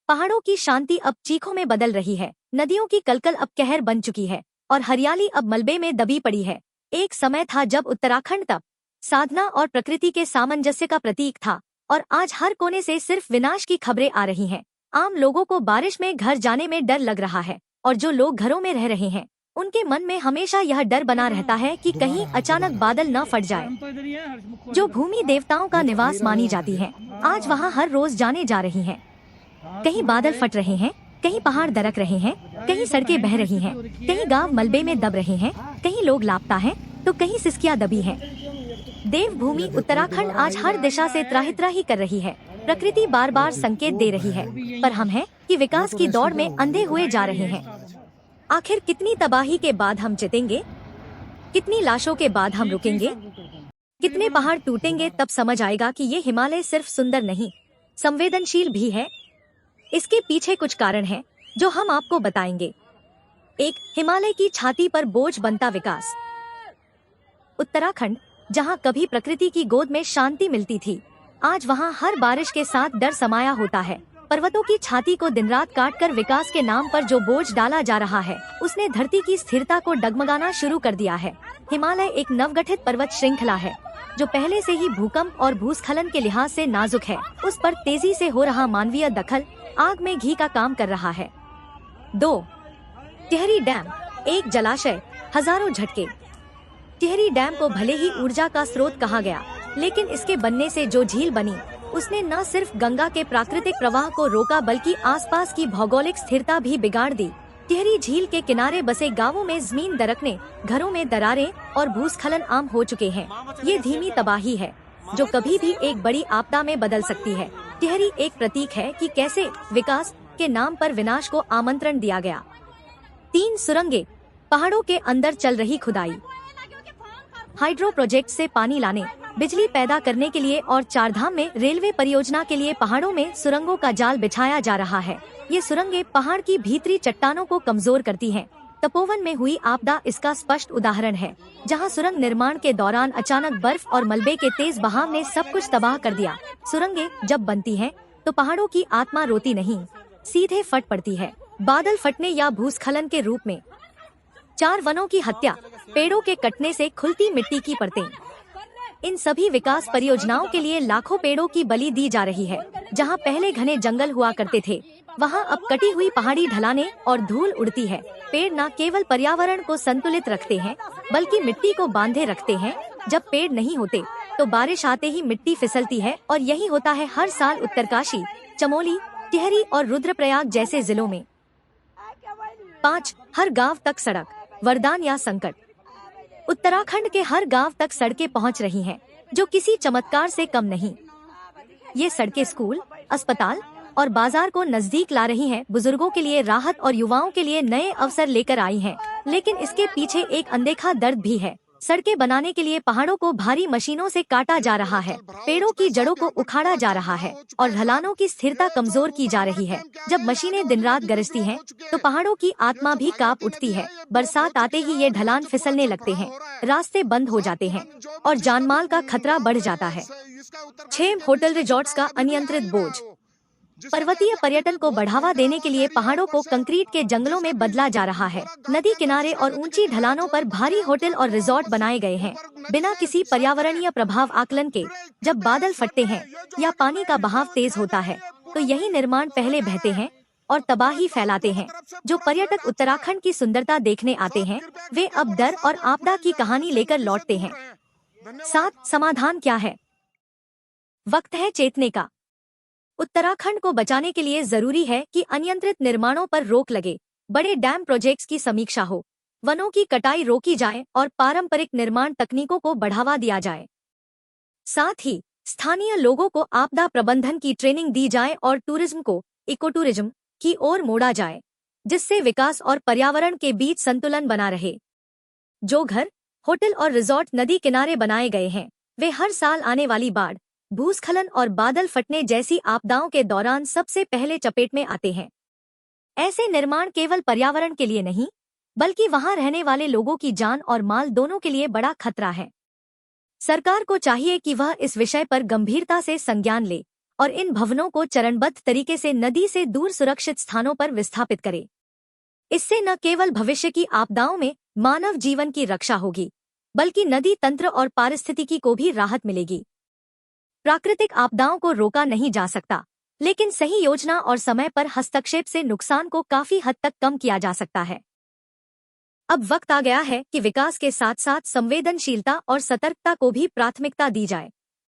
पहाड़ों की शांति अब चीखों में बदल रही है। नदियों की कलकल अब कहर बन चुकी है और हरियाली अब मलबे में दबी पड़ी है। एक समय था जब उत्तराखंड तप, साधना और प्रकृति के सामंजस्य का प्रतीक था, और आज हर कोने से सिर्फ विनाश की खबरें आ रही हैं। आम लोगों को बारिश में घर जाने में डर लग रहा है, और जो लोग घरों में रह रहे हैं उनके मन में हमेशा यह डर बना रहता है कि कहीं अचानक बादल न फट जाए। जो भूमि देवताओं का निवास मानी जाती है, आज वहाँ हर रोज जाने जा रही हैं। कहीं बादल फट रहे हैं, कहीं पहाड़ दरक रहे हैं, कहीं सड़कें बह रही हैं, कहीं गांव मलबे में दब रहे हैं, कहीं लोग लापता हैं, तो कहीं सिसकियां दबी हैं। देवभूमि उत्तराखंड आज हर दिशा से त्राहि कर रही है। प्रकृति बार बार संकेत दे रही है, पर हम हैं कि विकास की दौड़ में अंधे हुए जा रहे हैं। आखिर कितनी तबाही के बाद हम जीतेंगे? कितनी लाशों के बाद हम रुकेंगे? कितने पहाड़ टूटेंगे? तब समझ आएगा कि ये हिमालय सिर्फ सुंदर नहीं, संवेदनशील भी है। इसके पीछे कुछ कारण हैं जो हम आपको बताएंगे। 1. हिमालय की छाती पर बोझ बनता विकास। उत्तराखंड, जहां कभी प्रकृति की गोद में शांति मिलती थी, आज वहां हर बारिश के साथ डर समाया होता है। पर्वतों की छाती को दिन रात काट कर विकास के नाम पर जो बोझ डाला जा रहा है, उसने धरती की स्थिरता को डगमगाना शुरू कर दिया है। हिमालय एक नवगठित पर्वत श्रृंखला है जो पहले से ही भूकंप और भूस्खलन के लिहाज से नाजुक है। उस पर तेजी से हो रहा मानवीय दखल आग में घी का काम कर रहा है। 2. टिहरी डैम, एक जलाशय, हजारों झटके। टिहरी डैम को भले ही ऊर्जा का स्रोत कहा गया, लेकिन इसके बनने से जो झील बनी, उसने न सिर्फ गंगा के प्राकृतिक प्रवाह को रोका बल्कि आसपास की भौगोलिक स्थिरता भी बिगाड़ दी। टिहरी झील के किनारे बसे गांवों में जमीन दरकने, घरों में दरारें और भूस्खलन आम हो चुके हैं। ये धीमी तबाही है जो कभी भी एक बड़ी आपदा में बदल सकती है। टिहरी एक प्रतीक है कि कैसे विकास के नाम पर विनाश को आमंत्रण दिया गया। 3. सुरंगें, पहाड़ों के अंदर चल रही खुदाई। हाइड्रो प्रोजेक्ट से पानी लाने, बिजली पैदा करने के लिए और चारधाम में रेलवे परियोजना के लिए पहाड़ों में सुरंगों का जाल बिछाया जा रहा है। ये सुरंगें पहाड़ की भीतरी चट्टानों को कमजोर करती हैं। तपोवन में हुई आपदा इसका स्पष्ट उदाहरण है, जहां सुरंग निर्माण के दौरान अचानक बर्फ और मलबे के तेज बहाव ने सब कुछ तबाह कर दिया। सुरंगें जब बनती हैं, तो पहाड़ों की आत्मा रोती नहीं, सीधे फट पड़ती है, बादल फटने या भूस्खलन के रूप में। 4. वनों की हत्या, पेड़ों के कटने से खुलती मिट्टी की परतें। इन सभी विकास परियोजनाओं के लिए लाखों पेड़ों की बलि दी जा रही है। जहां पहले घने जंगल हुआ करते थे, वहां अब कटी हुई पहाड़ी ढलानें और धूल उड़ती है। पेड़ न केवल पर्यावरण को संतुलित रखते हैं, बल्कि मिट्टी को बांधे रखते हैं। जब पेड़ नहीं होते, तो बारिश आते ही मिट्टी फिसलती है, और यही होता है हर साल उत्तरकाशी, चमोली, टिहरी और रुद्रप्रयाग जैसे जिलों में। 5. हर गांव तक सड़क, वरदान या संकट। उत्तराखंड के हर गांव तक सड़कें पहुंच रही हैं, जो किसी चमत्कार से कम नहीं। ये सड़कें स्कूल, अस्पताल और बाजार को नजदीक ला रही हैं, बुजुर्गों के लिए राहत और युवाओं के लिए नए अवसर लेकर आई हैं। लेकिन इसके पीछे एक अनदेखा दर्द भी है। सड़कें बनाने के लिए पहाड़ों को भारी मशीनों से काटा जा रहा है, पेड़ों की जड़ों को उखाड़ा जा रहा है और ढलानों की स्थिरता कमजोर की जा रही है। जब मशीनें दिन रात गरजती हैं, तो पहाड़ों की आत्मा भी कांप उठती है। बरसात आते ही ये ढलान फिसलने लगते हैं, रास्ते बंद हो जाते हैं और जानमाल का खतरा बढ़ जाता है। 6. होटल रिजॉर्ट्स का अनियंत्रित बोझ। पर्वतीय पर्यटन को बढ़ावा देने के लिए पहाड़ों को कंक्रीट के जंगलों में बदला जा रहा है। नदी किनारे और ऊंची ढलानों पर भारी होटल और रिजॉर्ट बनाए गए हैं, बिना किसी पर्यावरणीय प्रभाव आकलन के। जब बादल फटते हैं या पानी का बहाव तेज होता है, तो यही निर्माण पहले बहते हैं और तबाही फैलाते हैं। जो पर्यटक उत्तराखंड की सुंदरता देखने आते हैं, वे अब डर और आपदा की कहानी लेकर लौटते हैं। 7. समाधान क्या है? वक्त है चेतने का। उत्तराखंड को बचाने के लिए जरूरी है कि अनियंत्रित निर्माणों पर रोक लगे, बड़े डैम प्रोजेक्ट्स की समीक्षा हो, वनों की कटाई रोकी जाए और पारंपरिक निर्माण तकनीकों को बढ़ावा दिया जाए। साथ ही स्थानीय लोगों को आपदा प्रबंधन की ट्रेनिंग दी जाए और टूरिज्म को इको टूरिज्म की ओर मोड़ा जाए, जिससे विकास और पर्यावरण के बीच संतुलन बना रहे। जो घर, होटल और रिजॉर्ट नदी किनारे बनाए गए हैं, वे हर साल आने वाली बाढ़, भूस्खलन और बादल फटने जैसी आपदाओं के दौरान सबसे पहले चपेट में आते हैं। ऐसे निर्माण केवल पर्यावरण के लिए नहीं, बल्कि वहां रहने वाले लोगों की जान और माल दोनों के लिए बड़ा खतरा है। सरकार को चाहिए कि वह इस विषय पर गंभीरता से संज्ञान ले और इन भवनों को चरणबद्ध तरीके से नदी से दूर सुरक्षित स्थानों पर विस्थापित करे। इससे न केवल भविष्य की आपदाओं में मानव जीवन की रक्षा होगी, बल्कि नदी तंत्र और पारिस्थितिकी को भी राहत मिलेगी। प्राकृतिक आपदाओं को रोका नहीं जा सकता, लेकिन सही योजना और समय पर हस्तक्षेप से नुकसान को काफी हद तक कम किया जा सकता है। अब वक्त आ गया है कि विकास के साथ साथ संवेदनशीलता और सतर्कता को भी प्राथमिकता दी जाए।